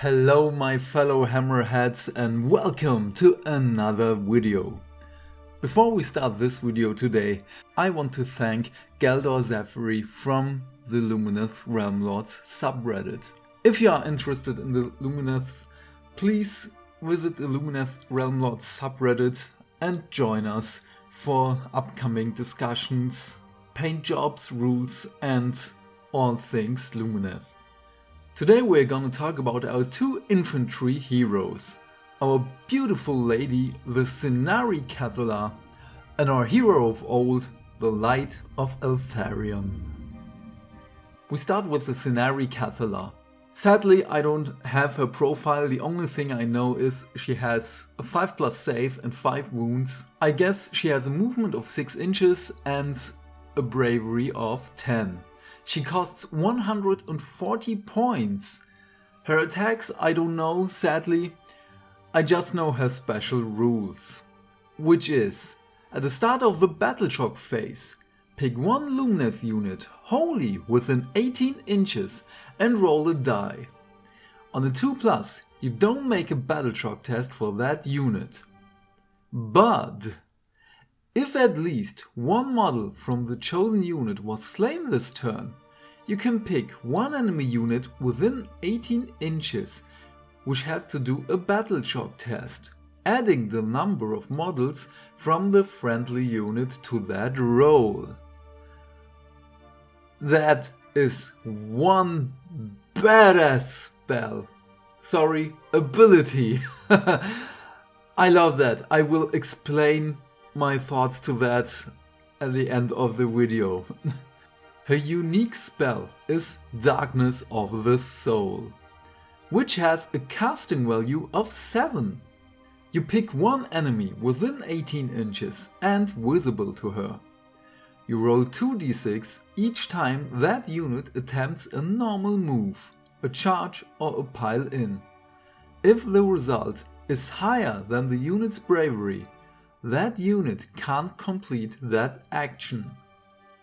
Hello my fellow hammerheads and welcome to another video. Before we start this video today, I want to thank Galdor Zephyri from the Lumineth Realm-Lords subreddit. If you are interested in the Lumineths, please visit the Lumineth Realm-Lords subreddit and join us for upcoming discussions, paint jobs, rules and all things Lumineth. Today we're gonna talk about our two infantry heroes, our beautiful lady, the Cenari Cathala, and our hero of old, the Light of Eltharion. We start with the Cenari Cathala. Sadly, I don't have her profile, the only thing I know is she has a 5+ save and 5 wounds. I guess she has a movement of 6 inches and a bravery of 10. She costs 140 points. Her attacks I don't know, sadly. I just know her special rules. Which is, at the start of the battle shock phase, pick one Lumineth unit wholly within 18 inches and roll a die. On a 2+, you don't make a battle shock test for that unit. But if at least one model from the chosen unit was slain this turn, you can pick one enemy unit within 18 inches, which has to do a battle shock test, adding the number of models from the friendly unit to that roll. That is one badass spell. Sorry, ability. I love that. I will explain my thoughts to that at the end of the video. Her unique spell is Darkness of the Soul, which has a casting value of 7. You pick one enemy within 18 inches and visible to her. You roll 2d6 each time that unit attempts a normal move, a charge or a pile in. If the result is higher than the unit's bravery, that unit can't complete that action.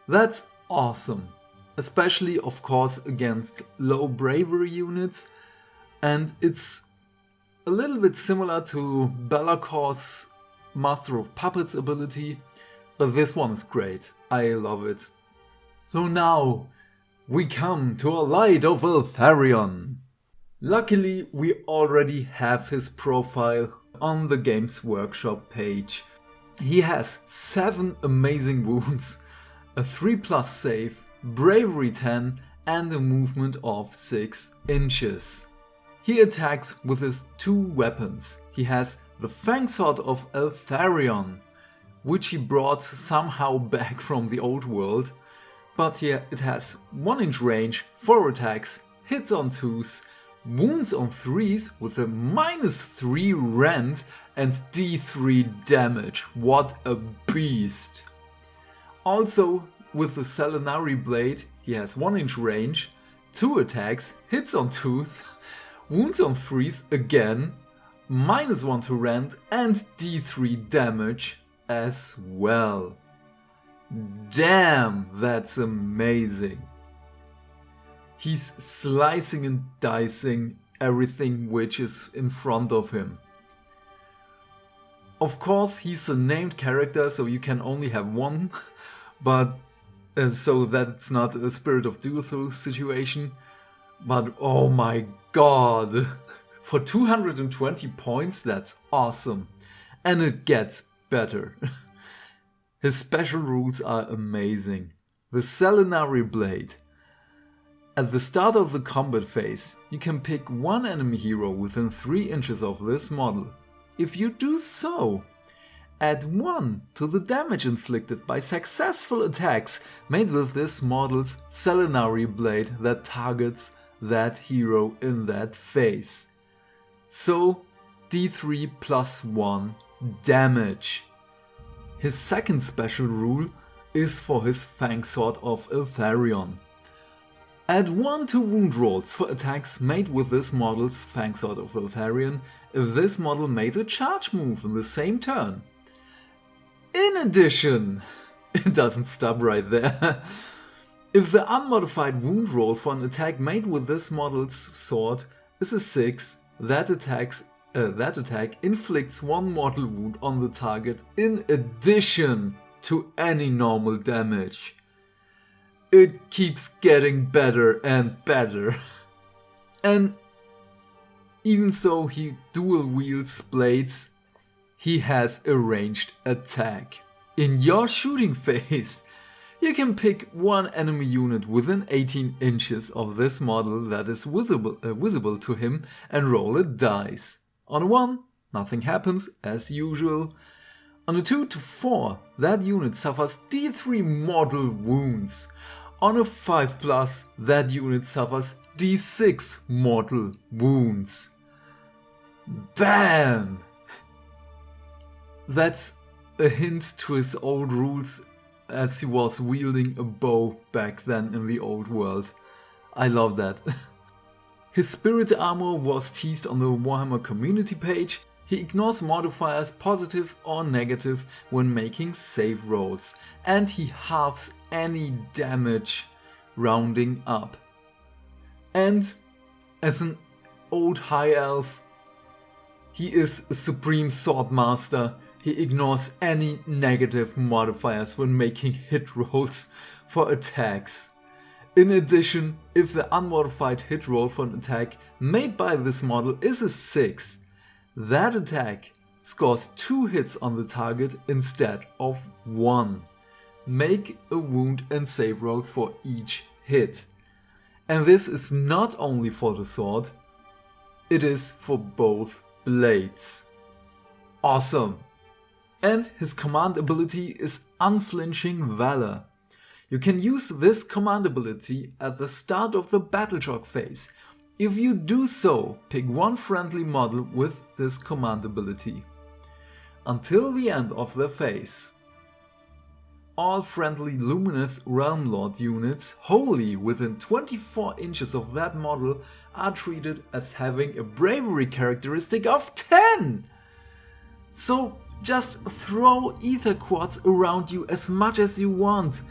That's awesome, especially of course against low bravery units, and it's a little bit similar to Bellacor's Master of Puppets ability, but this one is great, I love it. So now we come to a Light of Eltharion. Luckily we already have his profile on the Games Workshop page. He has 7 amazing wounds, a 3+ save, bravery 10 and a movement of 6 inches. He attacks with his 2 weapons. He has the Fangsword of Eltharion, which he brought somehow back from the old world, but here it has 1 inch range, 4 attacks, hits on 2s, wounds on 3s with a -3 rend and d3 damage. What a beast! Also with the Selenari blade he has 1 inch range, 2 attacks, hits on 2s, wounds on 3s again, -1 to rend and d3 damage as well. Damn, that's amazing! He's slicing and dicing everything which is in front of him. Of course he's a named character, so you can only have one, but so that's not a Spirit of Do-Through situation. But oh my god, for 220 points that's awesome, and it gets better. His special rules are amazing. The Selenari blade. At the start of the combat phase, you can pick one enemy hero within 3 inches of this model. If you do so, add 1 to the damage inflicted by successful attacks made with this model's Selenari blade that targets that hero in that phase. So d3 + 1 damage. His second special rule is for his Fangsword of Eltharion. Add 1 to wound rolls for attacks made with this model's Fangsword of Eltharion if this model made a charge move in the same turn. In addition, it doesn't stop right there. If the unmodified wound roll for an attack made with this model's sword is a 6. That attack inflicts 1 mortal wound on the target in addition to any normal damage. It keeps getting better and better. And even though he dual wields blades, he has a ranged attack. In your shooting phase, you can pick one enemy unit within 18 inches of this model that is visible to him and roll a dice. On a 1, nothing happens as usual. On a 2 to 4, that unit suffers D3 mortal wounds. On a 5+, that unit suffers D6 mortal wounds. Bam! That's a hint to his old rules as he was wielding a bow back then in the old world. I love that. His spirit armor was teased on the Warhammer community page. He ignores modifiers positive or negative when making save rolls, and he halves any damage rounding up. And as an old high elf, he is a supreme sword master. He ignores any negative modifiers when making hit rolls for attacks. In addition, if the unmodified hit roll for an attack made by this model is a 6, that attack scores 2 hits on the target instead of 1. Make a wound and save roll for each hit. And this is not only for the sword, it is for both blades. Awesome! And his command ability is Unflinching Valor. You can use this command ability at the start of the battle shock phase. If you do so, pick one friendly model with this command ability. Until the end of the phase, all friendly Lumineth Realm-Lord units wholly within 24 inches of that model are treated as having a bravery characteristic of 10! So just throw ether quartz around you as much as you want.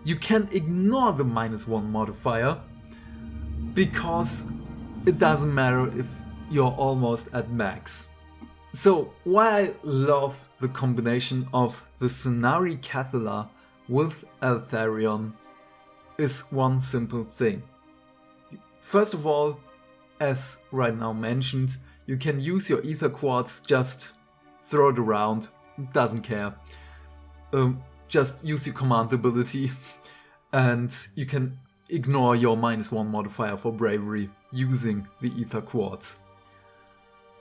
You can ignore the -1 modifier, because it doesn't matter if you're almost at max. So why I love the combination of the Cenari Cathala with Eltharion is one simple thing. First of all, as right now mentioned, you can use your ether quartz, just throw it around, doesn't care. Just use your command ability and you can ignore your -1 modifier for bravery using the ether quartz.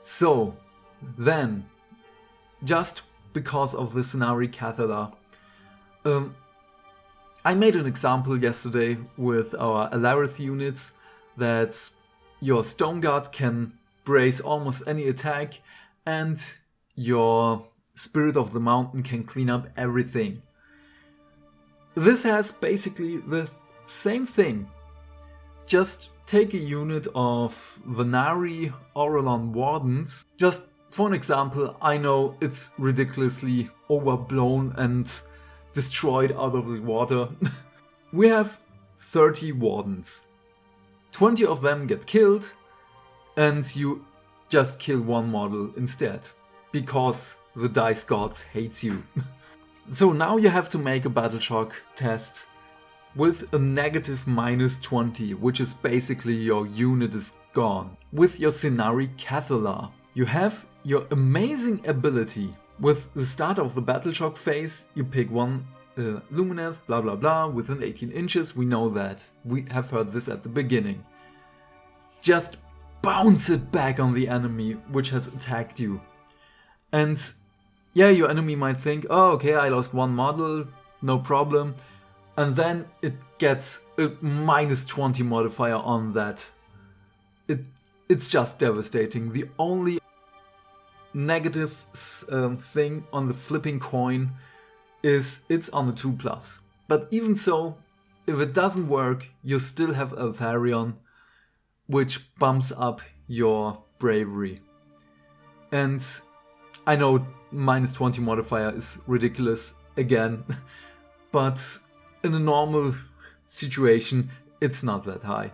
So then, just because of the Cenari Cathala, I made an example yesterday with our Alarith units that your Stone Guard can brace almost any attack and your Spirit of the Mountain can clean up everything. This has basically the same thing. Just take a unit of Vanari Aurelon Wardens. Just for an example, I know it's ridiculously overblown and destroyed out of the water. We have 30 Wardens. 20 of them get killed and you just kill one model instead, because the Dice Gods hates you. So now you have to make a Battle Shock test with a negative -20, which is basically your unit is gone. With your Cenari Cathala, you have your amazing ability. With the start of the Battle Shock phase, you pick one Lumineth, blah blah blah, within 18 inches, we know that. We have heard this at the beginning. Just bounce it back on the enemy which has attacked you. And yeah, your enemy might think, oh okay, I lost one model, no problem. And then it gets a -20 modifier on that. It's just devastating. The only negative thing on the flipping coin is it's on the 2+. But even so, if it doesn't work, you still have Eltharion, which bumps up your bravery. And I know -20 modifier is ridiculous again, but in a normal situation it's not that high.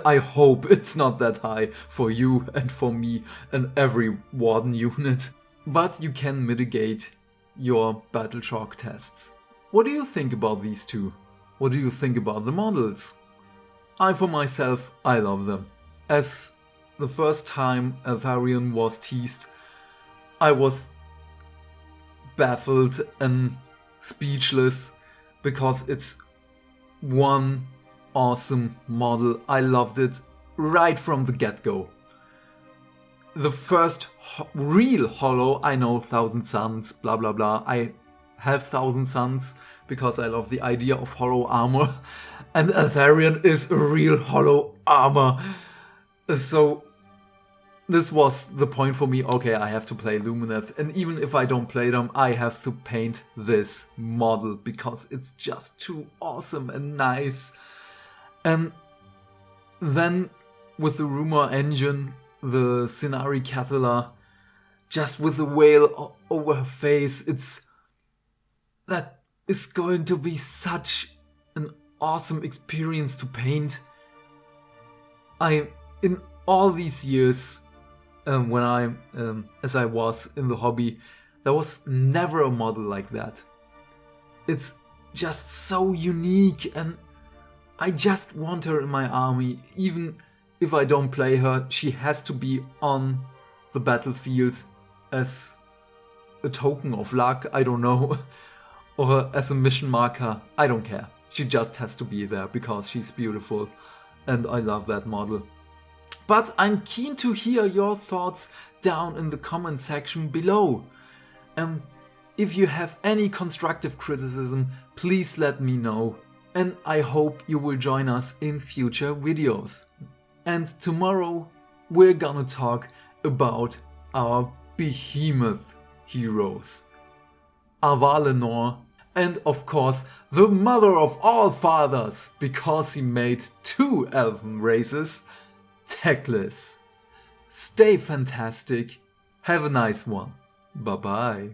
I hope it's not that high for you and for me and every Warden unit. But you can mitigate your battle shock tests. What do you think about these two? What do you think about the models? For myself, I love them. As the first time Eltharion was teased, I was baffled and speechless because it's one awesome model. I loved it right from the get-go. The first real holo, I know 1,000 Suns, blah blah blah. I have 1,000 Suns because I love the idea of holo armor, and Eltharion is a real holo armor. So this was the point for me. Okay, I have to play Lumineth, and even if I don't play them, I have to paint this model because it's just too awesome and nice. And then with the rumor engine, the Scenari Cathala, just with the veil over her face, that is going to be such an awesome experience to paint. In all these years, as I was in the hobby, there was never a model like that. It's just so unique, and I just want her in my army. Even if I don't play her, she has to be on the battlefield as a token of luck, I don't know, or as a mission marker, I don't care. She just has to be there because she's beautiful and I love that model. But I'm keen to hear your thoughts down in the comment section below. If you have any constructive criticism, please let me know. And I hope you will join us in future videos. And tomorrow we're gonna talk about our Behemoth heroes, Avalenor, and of course the mother of all fathers, because he made 2 elven races, Teclis. Stay fantastic, have a nice one, bye bye.